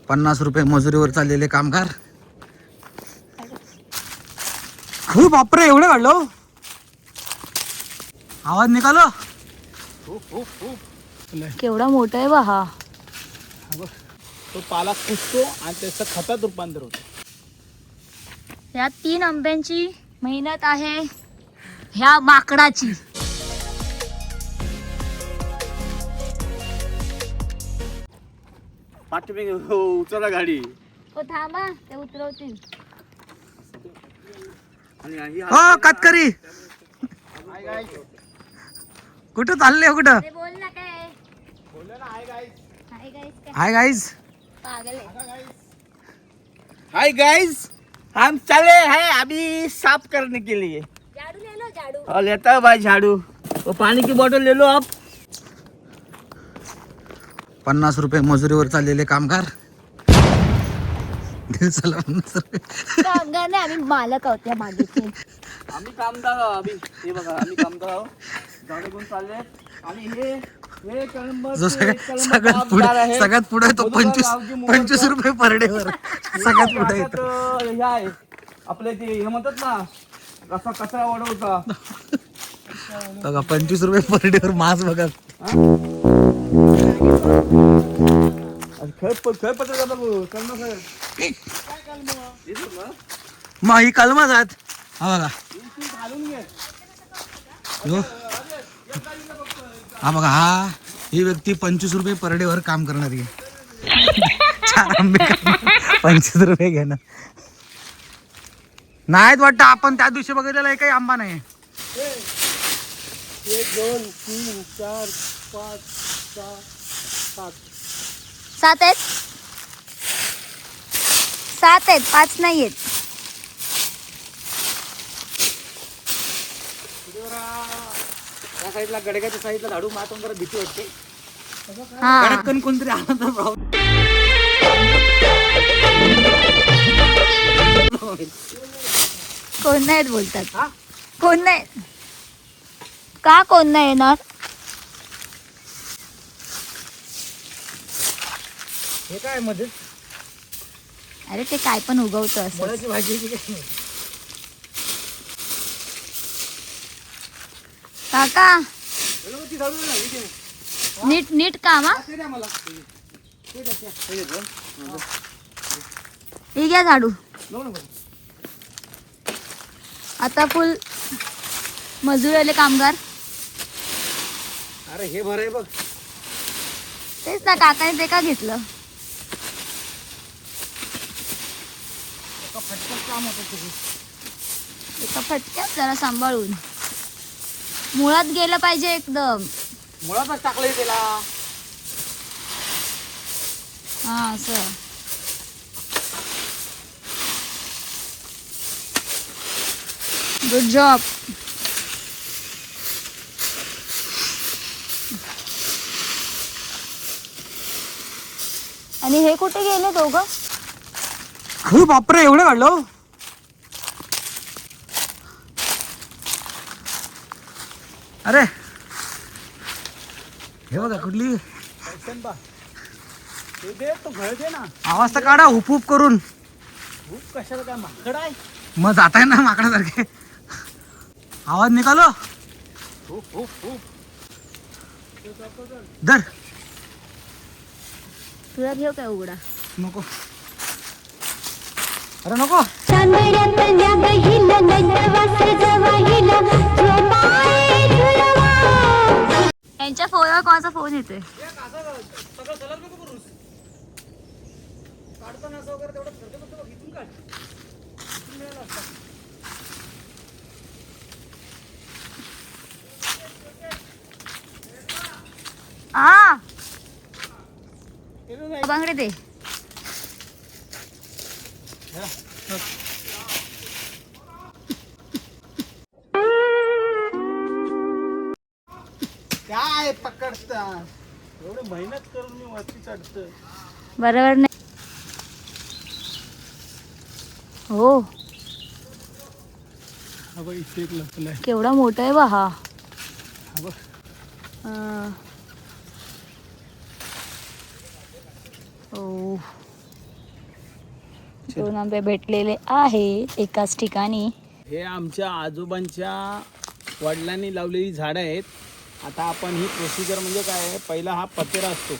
50 रुपये मजुरीवर चाललेले कामगार. अरे बापरे, एवढे काढलो. आवाज निकालो. केवढा मोठा आहे बा हा. तो पाला कुसतो आणि त्याचं खतात रूपांतर होतं. या 3 आंब्यांची मेहनत आहे ह्या माकडाची. पाठीमागे उचला गाडी. हो थांबा, ते उतरवतील. आणि हो कातकरी, कुठं चालले हो? कुठं? ते बोल ना काय. बोलले ना हाय गाइस. हाय गाइस काय हाय गाईज. पागल आहे. हाय गाइस, हम चले हैं अभी साफ करने के लिए. झाडू ले लो, झाडू. और लेता है भाई झाड़ू. वो पानी की बोतल ले लो आप. 50 रुपये मजुरीवर चाललेले कामगार. दिवसाला 50 रुपये. कामगार नाही, आम्ही मालक आहोत त्या मागेचे. आम्ही कामदार आहोत. अभी हे बघा, आम्ही कामदार आहोत. झाडू घेऊन चालले आणि हे कळंबर जो सगळ्यात पुढे तो 25 रुपये पर डे वर सगळ्यात पुढे येतो. हे आहे आपले ते हे म्हणतात ना, कसा कचरा वाढवता. बघा 25 रुपये पर डे वर मास बघा. मग ही कलमा जात. हा बघा, हा बघा, हा ही व्यक्ती 25 रुपये पर डे वर काम करणारी आहे. 4 आंबे 25 रुपये घेणार नाहीत वाटतं. आपण त्या दिवशी बघितलेला काही आंबा नाही. 1 2 3 4 5 6 7 7 आहेत. 7 आहेत, 5 नाही आहेत. त्या साईडला गडग्याच्या साईडला झाडू मारून जरा भीती वाटते. हा, कडकन कोणतरी आला तर प्रॉब्लेम. कोण नाहीत बोलतात. कोण नाही का, कोण नाही येणार. हे काय मध्ये अरे ते काय पण उगवतं असं. मुळाची भाजी. काका नीट नीट काम. हा ही घ्या झाडू. आता फुल मजूर आले कामगार. अरे हे बरं आहे बघ. तेच ना, काकाने ते का घेतलं. एका फटक्यात जरा सांभाळून. मुळात गेलं पाहिजे एकदम. मुळातच टाकलंय त्याला. हा असं. Good job. आणि हे कुठे गेले दोघं. अरे बापरे, एवढे काढलो. अरे हे बघा कुठली दे तो घर दे ना. आवाज तर काढा हुप हुप करून. खूप कशाला काय माकड आहे. मग जाताय ना माकडासारखे. आवाज निकालो. खूप खूप खूप. धर. तुला घेऊ काय उघडा. नको. अरे नको. यांच्या फोनवर कोणाचा फोन येतोय. हा बांगडे दे. काय पकडता. एवढं मेहनत करून मी वरती चढतो. बरोबर नाही. हो इथे एक लपलाय. केवढा मोठा आहे बा हा. ओ 2 आंबे भेटलेले आहेत एकाच ठिकाणी. हे आमच्या आजोबांच्या वडिलांनी लावलेली झाडं आहेत. आता आपण ही प्रोसिजर म्हणजे काय आहे, पहिला हा पतेरा असतो,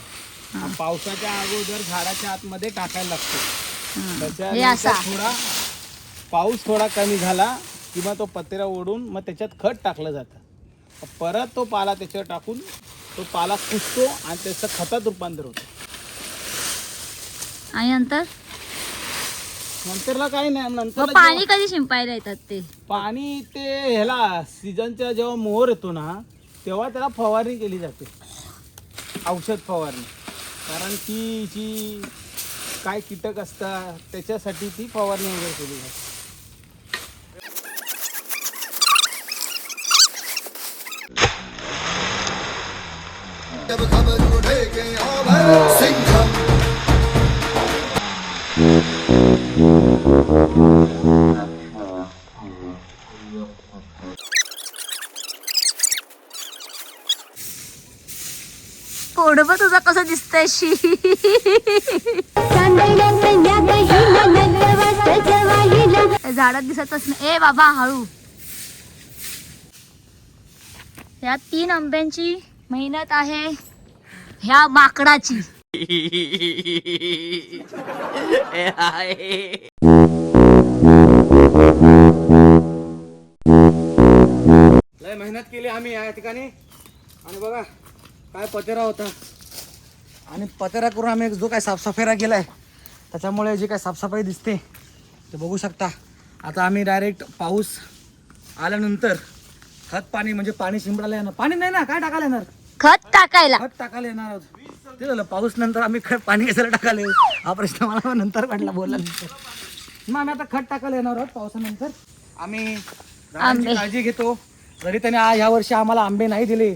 हा पावसाच्या अगोदर झाडाच्या आतमध्ये टाकायला लागतो. हे त्याच्यानंतर असा पाऊस थोडा कमी झाला किंवा तो पतेरा ओढून मग त्याच्यात खत टाकलं जातं. परत तो पाला त्याच्यावर टाकून तो पाला कुसतो आणि त्याचं खतात रूपांतर होतं. आणि नंतरला काही नाही, मग नंतर पाणी कधी शिंपायला येतात ते? पाणी ते ह्याला सीझनच्या जेव्हा मोहर येतो ना तेव्हा त्याला फवारणी केली जाते, औषध फवारणी. कारण की जी काय कीटक असतात त्याच्यासाठी ती फवारणी वगैरे केली जाते. पोडब तुझं कसं दिसतंय शी. झाडात दिसतच नाही. ए बाबा हळू. या 3 आंब्यांची मेहनत आहे ह्या माकडाची. लय मेहनत केली आम्ही या ठिकाणी. आणि बघा काय पतेरा होता, आणि पतेरा करून आम्ही जो काय साफसफाईला गेलाय त्याच्यामुळे जी काय साफसफाई दिसते ते बघू शकता. आता आम्ही डायरेक्ट पाऊस आल्यानंतर खत पाणी म्हणजे पाणी शिंपडायला येणार. पाणी नाही ना, काय टाकायला येणार? खत टाकायला. खत टाकायला येणार आहोत. ते झालं पाऊस नंतर आम्ही पाणी कशाला टाकायला येऊ, हा प्रश्न मला नंतर वाटला बोलल्यानंतर. मग आम्ही आता खत टाकायला येणार आहोत पावसानंतर. आम्ही झाडांची काळजी घेतो. जरी त्याने ह्या वर्षी आम्हाला आंबे नाही दिले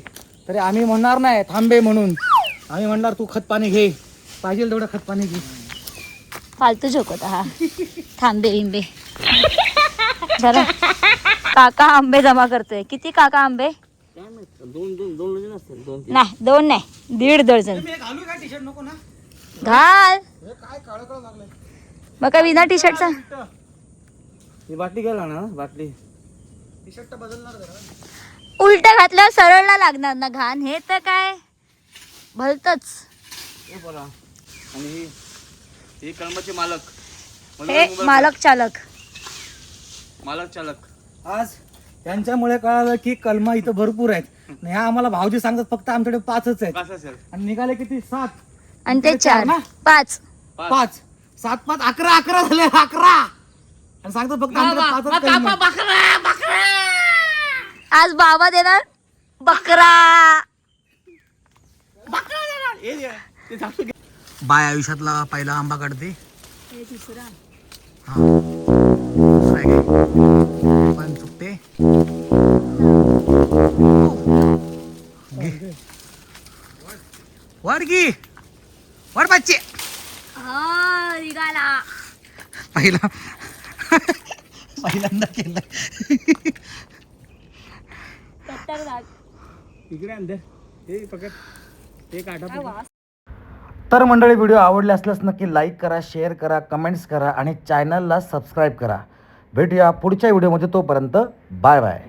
तरी आम्ही म्हणणार नाही थांबे म्हणून. आम्ही म्हणणार तू खत पाणी घे, पाहिजे तेवढं खत पाणी घे. फालतू झोकत हा. थांबे इंबे. जरा काका आंबे जमा करतोय. किती काका आंबे? 2 नाही 2 नाही 1.5 डझन. घालू काय टी शर्ट नको ना? घाल. काय काळं काळं लागलंय. मग काय विना टी शर्टचा? ही बाटली गेला ना, बाटली टी शर्ट बदलणार जरा. उलट घातल्यावर सरळला लागणार ना घाण. हे तर काय भलतच. हे बोला. आणि हे कलमाचे मालक, हे मालक चालक. आज त्यांच्यामुळे कळालं की कलमा इथं भरपूर आहेत. आणि ह्या आम्हाला भाऊजी सांगतात फक्त आमच्याकडे 5च आहेत. आणि निघाले किती? 7. आणि ते 4 ना? 5. 5 7 5 11 झाले. 11 आणि सांगतात फक्त आमच्याकडे 5च कलमा आहेत. आज बाबा देणार बकरा. बाय आयुष्यातला पहिला आंबा काढते. दुसरा दुसरा आहे काय? पण चुकते. वर गी वर बच्चे. निघाला. पहिल्यांदा केलं. इकडे अंदर हे पकड, हे काढा. तर मंडळी व्हिडिओ आवडले असल्यास नक्की लाईक करा, शेअर करा, कमेंट्स करा आणि चॅनलला सबस्क्राईब करा. भेटूया पुढच्या व्हिडिओमध्ये. तोपर्यंत बाय बाय.